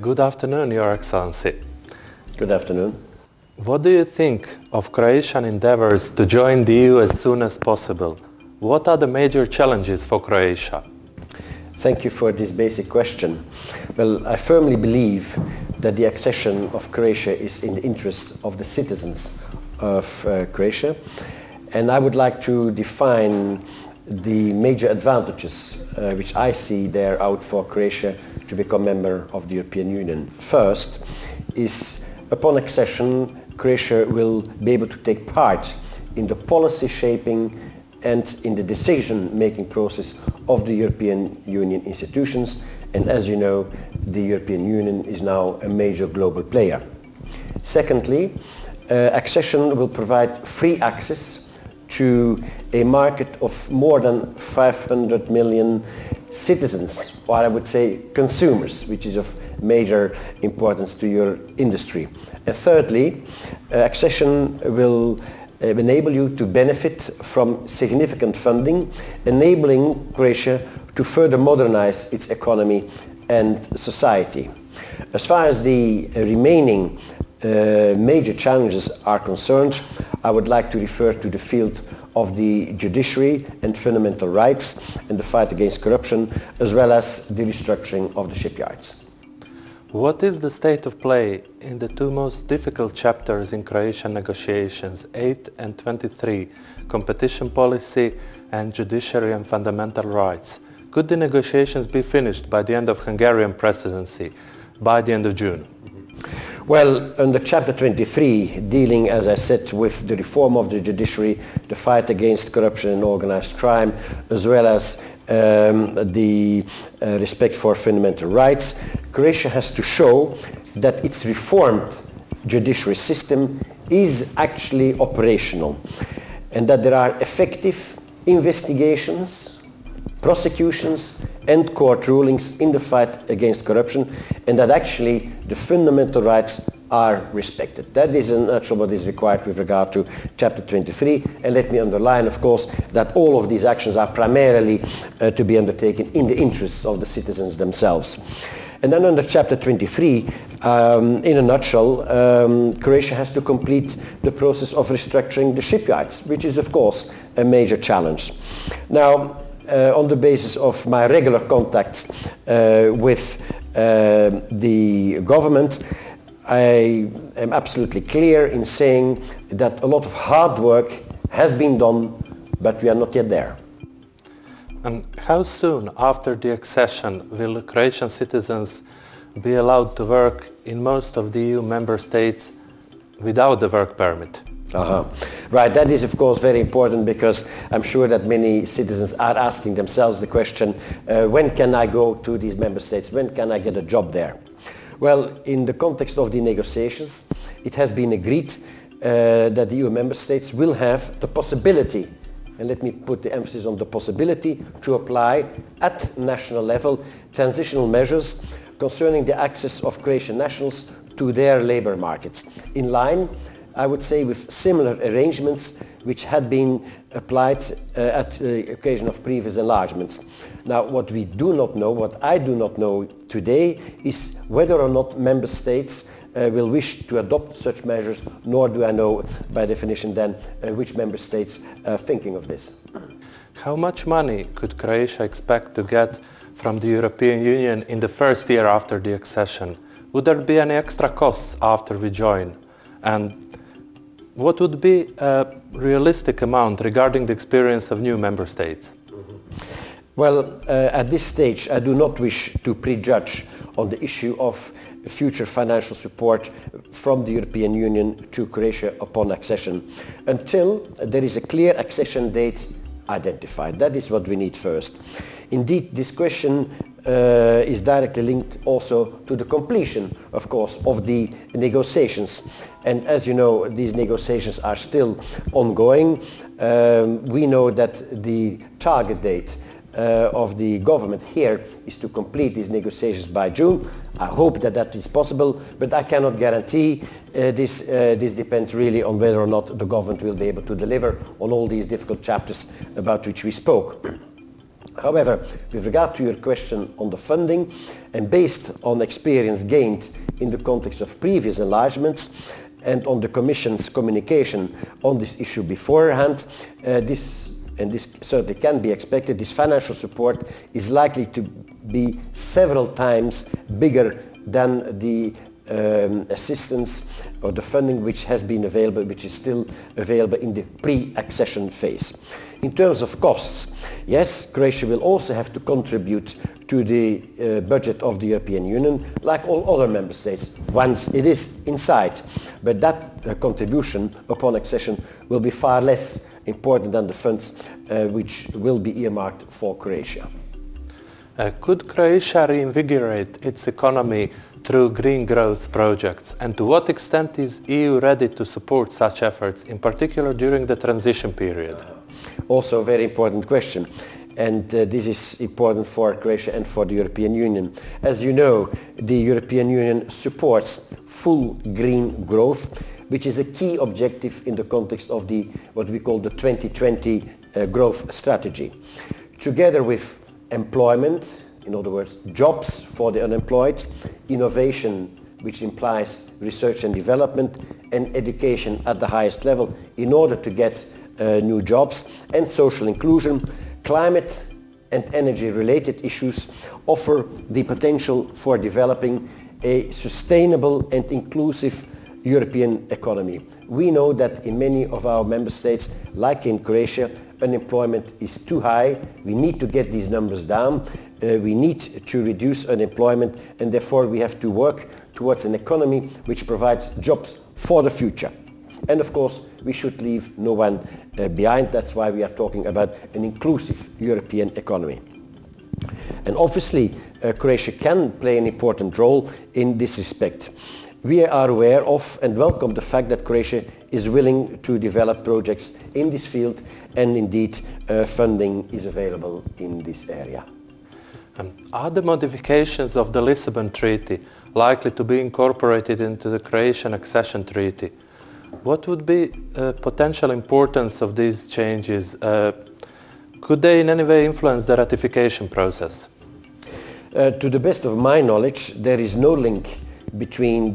Good afternoon, Your Excellency. Good afternoon. What do you think of Croatian endeavors to join the EU as soon as possible? What are the major challenges for Croatia? Thank you for this basic question. Well, I firmly believe that the accession of Croatia is in the interest of the citizens of Croatia, and I would like to define the major advantages which I see there out for Croatia to become member of the European Union. First is, upon accession, Croatia will be able to take part in the policy shaping and in the decision-making process of the European Union institutions, and as you know, the European Union is now a major global player. Secondly, accession will provide free access to a market of more than 500 million citizens, or I would say consumers, which is of major importance to your industry. And thirdly, accession will enable you to benefit from significant funding, enabling Croatia to further modernize its economy and society. As far as the remaining major challenges are concerned, I would like to refer to the field of the judiciary and fundamental rights and the fight against corruption, as well as the restructuring of the shipyards. What is the state of play in the two most difficult chapters in Croatian negotiations, 8 and 23, competition policy and judiciary and fundamental rights? Could the negotiations be finished by the end of Hungarian presidency, by the end of June? Well, under Chapter 23, dealing, as I said, with the reform of the judiciary, the fight against corruption and organized crime, as well as the respect for fundamental rights, Croatia has to show that its reformed judiciary system is actually operational, and that there are effective investigations, prosecutions and court rulings in the fight against corruption, and that actually the fundamental rights are respected. That is in a nutshell what is required with regard to Chapter 23, and let me underline, of course, that all of these actions are primarily to be undertaken in the interests of the citizens themselves. And then under Chapter 23, in a nutshell, Croatia has to complete the process of restructuring the shipyards, which is of course a major challenge. Now, on the basis of my regular contacts with the government, I am absolutely clear in saying that a lot of hard work has been done, but we are not yet there. And how soon after the accession will Croatian citizens be allowed to work in most of the EU member states without the work permit? Right, that is of course very important, because I'm sure that many citizens are asking themselves the question, when can I go to these member states, when can I get a job there? Well, in the context of the negotiations, it has been agreed that the EU member states will have the possibility, and let me put the emphasis on the possibility, to apply at national level transitional measures concerning the access of Croatian nationals to their labour markets, in line, I would say, with similar arrangements which had been applied at the occasion of previous enlargements. Now, what we do not know, what I do not know today, is whether or not member states will wish to adopt such measures, nor do I know, by definition then, which member states are thinking of this. How much money could Croatia expect to get from the European Union in the first year after the accession? Would there be any extra costs after we join? And what would be a realistic amount regarding the experience of new member states? Well, at this stage, I do not wish to prejudge on the issue of future financial support from the European Union to Croatia upon accession, until there is a clear accession date identified. That is what we need first. Indeed, this question is directly linked also to the completion, of course, of the negotiations. And as you know, these negotiations are still ongoing. We know that the target date of the government here is to complete these negotiations by June. I hope that that is possible, but I cannot guarantee this. This depends really on whether or not the government will be able to deliver on all these difficult chapters about which we spoke. However, with regard to your question on the funding, and based on experience gained in the context of previous enlargements and on the Commission's communication on this issue beforehand, this certainly can be expected, this financial support is likely to be several times bigger than the assistance or the funding which has been available, which is still available in the pre-accession phase. In terms of costs, yes, Croatia will also have to contribute to the budget of the European Union, like all other member states, once it is inside. But that contribution upon accession will be far less important than the funds which will be earmarked for Croatia. Could Croatia reinvigorate its economy through green growth projects, and to what extent is EU ready to support such efforts, in particular during the transition period? Also a very important question, and this is important for Croatia and for the European Union. As you know, the European Union supports full green growth, which is a key objective in the context of what we call the 2020 growth strategy. Together with employment, in other words, jobs for the unemployed, innovation, which implies research and development, and education at the highest level in order to get new jobs, and social inclusion, climate and energy-related issues offer the potential for developing a sustainable and inclusive European economy. We know that in many of our member states, like in Croatia, unemployment is too high. We need to get these numbers down. We need to reduce unemployment, and therefore we have to work towards an economy which provides jobs for the future. And of course, we should leave no one behind. That's why we are talking about an inclusive European economy. And obviously, Croatia can play an important role in this respect. We are aware of and welcome the fact that Croatia is willing to develop projects in this field, and indeed funding is available in this area. Are the modifications of the Lisbon Treaty likely to be incorporated into the Croatian accession treaty? What would be potential importance of these changes? Could they in any way influence the ratification process? To the best of my knowledge, there is no link between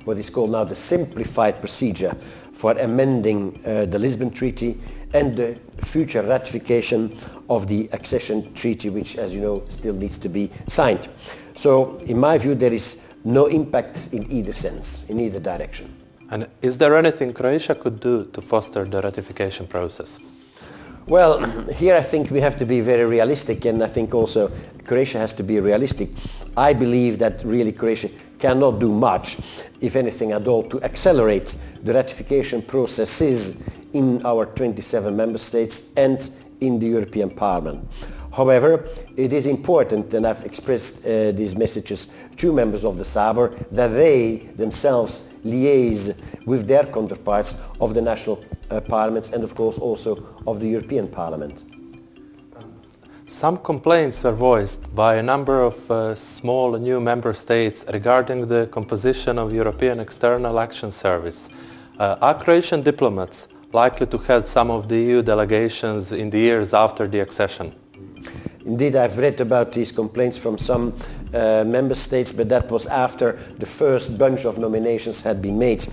what is called now the simplified procedure for amending the Lisbon Treaty and the future ratification of the accession treaty, which, as you know, still needs to be signed. So, in my view, there is no impact in either sense, in either direction. And is there anything Croatia could do to foster the ratification process? Well, here I think we have to be very realistic, and I think also Croatia has to be realistic. I believe that really Croatia cannot do much, if anything at all, to accelerate the ratification processes in our 27 member states and in the European Parliament. However, it is important, and I've expressed these messages to members of the SABOR, that they themselves liaise with their counterparts of the national parliaments and of course also of the European Parliament. Some complaints were voiced by a number of small new member states regarding the composition of European External Action Service. Are Croatian diplomats likely to head some of the EU delegations in the years after the accession? Indeed, I've read about these complaints from some member states, but that was after the first bunch of nominations had been made.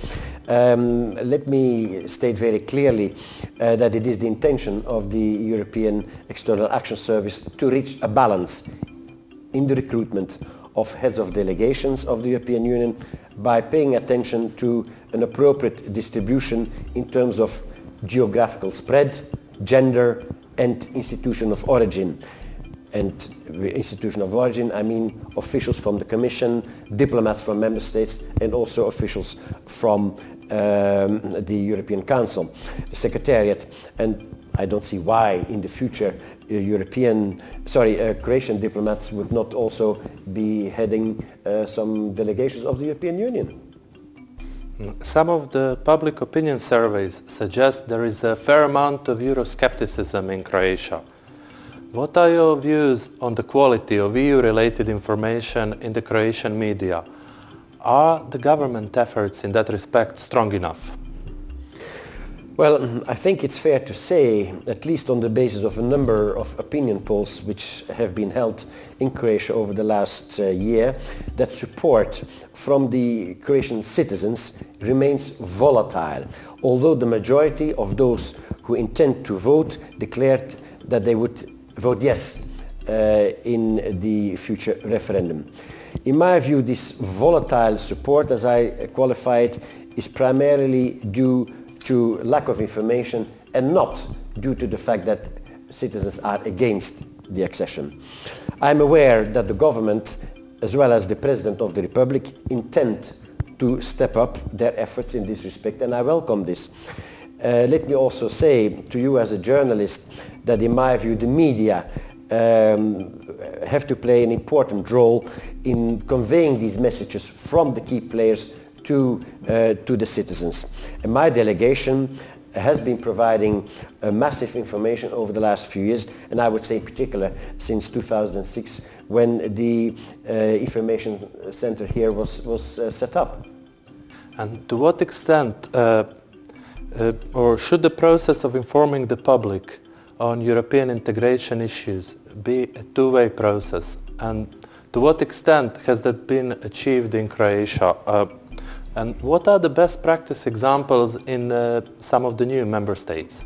Let me state very clearly that it is the intention of the European External Action Service to reach a balance in the recruitment of heads of delegations of the European Union by paying attention to an appropriate distribution in terms of geographical spread, gender, and institution of origin. And institution of origin, I mean officials from the Commission, diplomats from member states, and also officials from the European Council, the Secretariat. And I don't see why in the future Croatian diplomats would not also be heading some delegations of the European Union. Some of the public opinion surveys suggest there is a fair amount of Euroscepticism in Croatia. What are your views on the quality of EU-related information in the Croatian media? Are the government efforts in that respect strong enough? Well, I think it's fair to say, at least on the basis of a number of opinion polls which have been held in Croatia over the last year, that support from the Croatian citizens remains volatile, although the majority of those who intend to vote declared that they would vote yes in the future referendum. In my view, this volatile support, as I qualify it, is primarily due to lack of information and not due to the fact that citizens are against the accession. I am aware that the government, as well as the President of the Republic, intend to step up their efforts in this respect, and I welcome this. Let me also say to you as a journalist that in my view the media have to play an important role in conveying these messages from the key players to the citizens. And my delegation has been providing massive information over the last few years, and I would say in particular since 2006 when the information center here was set up. And to what extent or should the process of informing the public on European integration issues be a two-way process, and to what extent has that been achieved in Croatia? And what are the best practice examples in some of the new member states?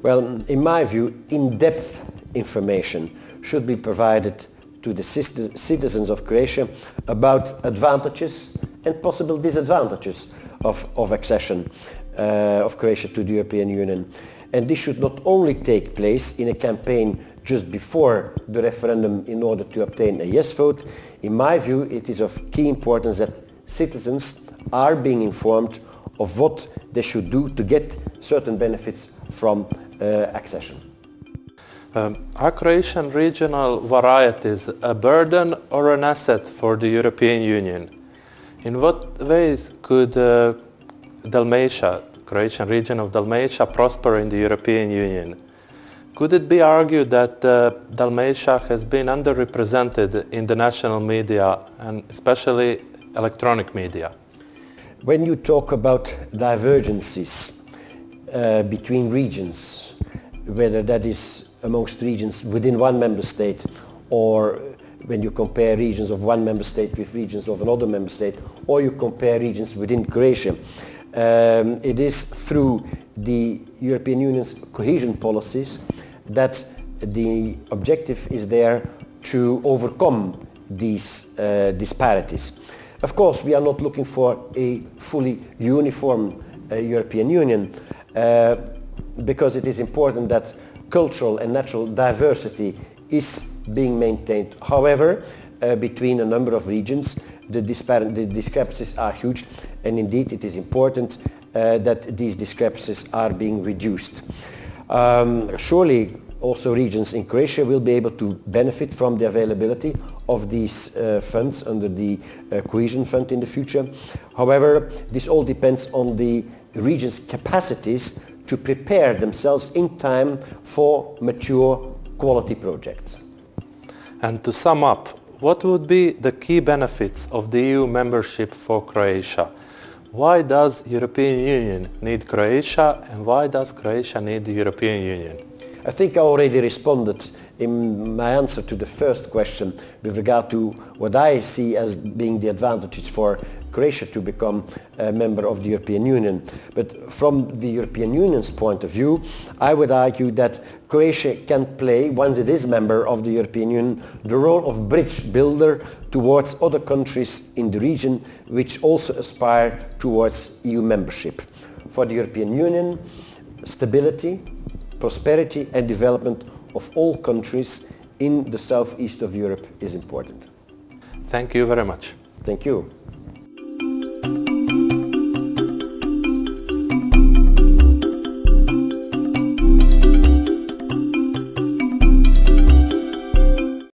Well, in my view, in-depth information should be provided to the citizens of Croatia about advantages and possible disadvantages of accession of Croatia to the European Union. And this should not only take place in a campaign just before the referendum in order to obtain a yes vote. In my view, it is of key importance that citizens are being informed of what they should do to get certain benefits from accession. Are Croatian regional varieties a burden or an asset for the European Union? In what ways could Dalmatia, Croatian region of Dalmatia, prosper in the European Union? Could it be argued that Dalmatia has been underrepresented in the national media and especially electronic media? When you talk about divergences between regions, whether that is amongst regions within one member state or when you compare regions of one member state with regions of another member state, or you compare regions within Croatia, it is through the European Union's cohesion policies that the objective is there to overcome these disparities. Of course, we are not looking for a fully uniform European Union because it is important that cultural and natural diversity is being maintained. However, between a number of regions, the discrepancies are huge, and indeed it is important that these discrepancies are being reduced. Surely also regions in Croatia will be able to benefit from the availability of these funds under the cohesion fund in the future. However, this all depends on the regions' capacities to prepare themselves in time for mature quality projects. And to sum up, what would be the key benefits of the EU membership for Croatia? Why does the European Union need Croatia, and why does Croatia need the European Union? I think I already responded in my answer to the first question with regard to what I see as being the advantages for Croatia to become a member of the European Union. But from the European Union's point of view, I would argue that Croatia can play, once it is member of the European Union, the role of bridge builder towards other countries in the region which also aspire towards EU membership. For the European Union, stability, prosperity and development of all countries in the southeast of Europe is important. Thank you very much. Thank you.